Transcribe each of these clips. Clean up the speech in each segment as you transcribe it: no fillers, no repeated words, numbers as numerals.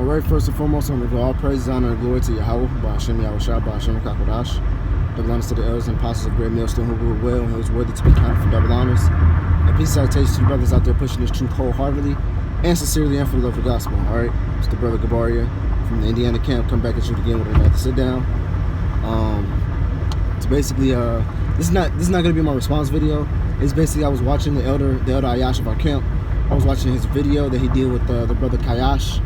Alright, first and foremost, I'm going to give all praise, honor, and glory to Yahweh, Ba'ashem Yahushua, Ba'ashem Kakodash. Double honors to the elders and apostles of Great Millstone who ruled well and who is worthy to be counted for double honors. And peace and salutations to you brothers out there pushing this truth wholeheartedly and sincerely and for the love of the gospel. Alright, it's the brother Gabaria from the Indiana camp. Come back at you again with another sit down. So basically, this is not going to be my response video. It's basically I was watching the elder Ayash of our camp. I was watching his video that he did with the brother Kayash.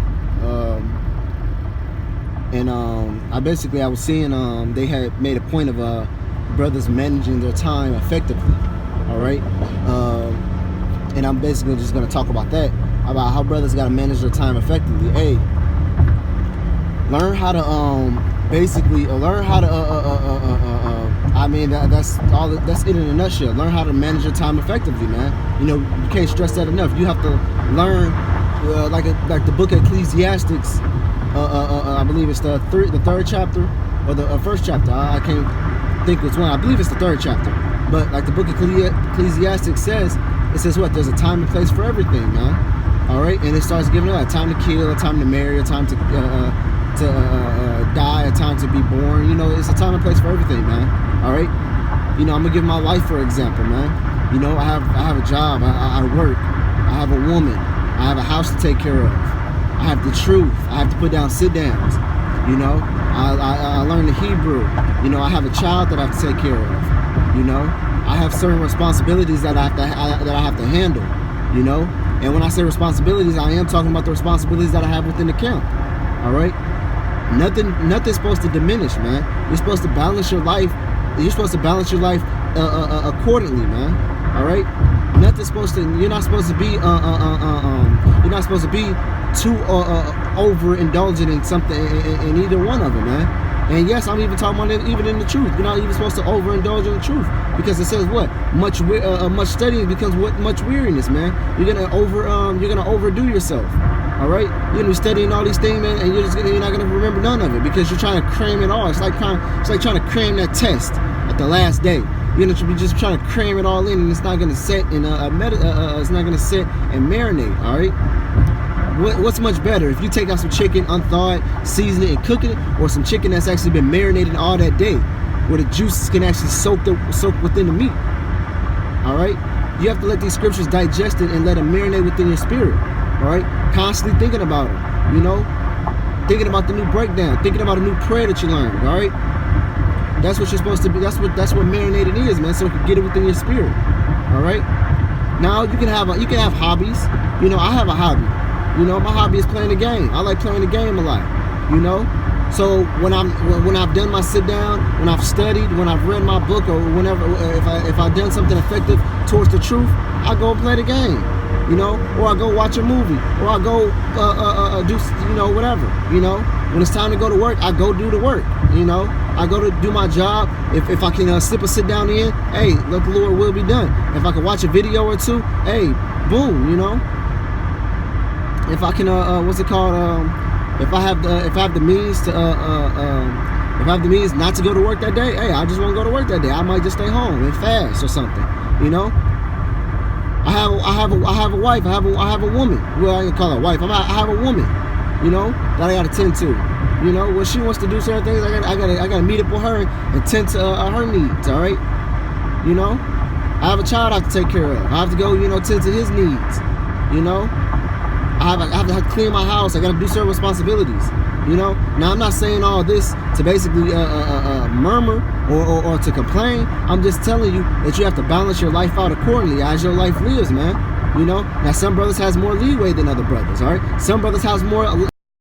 I was seeing they had made a point of brothers managing their time effectively. All right, and I'm basically just going to talk about that, about how brothers got to manage their time effectively. Hey, learn how to that's it in a nutshell. Learn how to manage your time effectively, man. You know, you can't stress that enough. You have to learn, like the book of Ecclesiastes. I believe it's the third chapter or the first chapter. I can't think which one. I believe it's the third chapter. But like the book of Ecclesiastes says, it says what? There's a time and place for everything, man. All right, and it starts giving a time to kill, a time to marry, a time to die, a time to be born. You know, it's a time and place for everything, man. All right. You know, I'm gonna give my life for example, man. You know, I have a job. I work. I have a woman. I have a house to take care of. I have the truth. I have to put down sit downs. You know, I learn the Hebrew. You know, I have a child that I have to take care of. You know, I have certain responsibilities that I have to handle. You know, and when I say responsibilities, I am talking about the responsibilities that I have within the camp. All right, nothing's supposed to diminish, man. You're supposed to balance your life. You're supposed to balance your life accordingly, man. All right, nothing's supposed to. You're not supposed to be. You're not supposed to be too overindulgent in something in either one of them, man. And yes, I'm even talking about it even in the truth. You're not even supposed to overindulge in the truth, because it says what? Much studying becomes much weariness, man. You're gonna overdo yourself. All right, you're gonna be studying all these things, man, and you're not gonna remember none of it because you're trying to cram it all. It's like trying to cram that test at the last day. You're gonna be just trying to cram it all in, and it's not gonna set in it's not gonna sit and marinate. All right. What's much better, if you take out some chicken unthawed, season it and cook it, or some chicken that's actually been marinated all that day, where the juices can actually soak within the meat? All right, you have to let these scriptures digest it and let them marinate within your spirit. All right, constantly thinking about them. You know, thinking about the new breakdown, thinking about a new prayer that you learned. All right, that's what you're supposed to be. That's what marinated is, man. So you can get it within your spirit. All right. Now you can have hobbies. You know, I have a hobby. You know, my hobby is playing the game. I like playing the game a lot. You know, so when I've done my sit down, when I've studied, when I've read my book, or whenever if I've done something effective towards the truth, I go and play the game. You know, or I go watch a movie, or I go do, you know, whatever. You know, when it's time to go to work, I go do the work. You know, I go to do my job. If I can slip a sit down in, hey, let the Lord will be done. If I can watch a video or two, hey, boom, you know. If I can, what's it called? If I have the means to, if I have the means not to go to work that day, hey, I just want to go to work that day. I might just stay home and fast or something. You know. I have a wife. I have a woman. Well, I can call her a wife. I have a woman. You know, that I got to tend to. You know, when she wants to do certain things, I gotta meet up with her and tend to her needs. All right. You know, I have a child I have to take care of. I have to go, you know, tend to his needs. You know. I have to clean my house. I got to do certain responsibilities. You know. Now I'm not saying all this to basically murmur or to complain. I'm just telling you that you have to balance your life out accordingly as your life lives, man. You know. Now some brothers has more leeway than other brothers. All right. Some brothers has more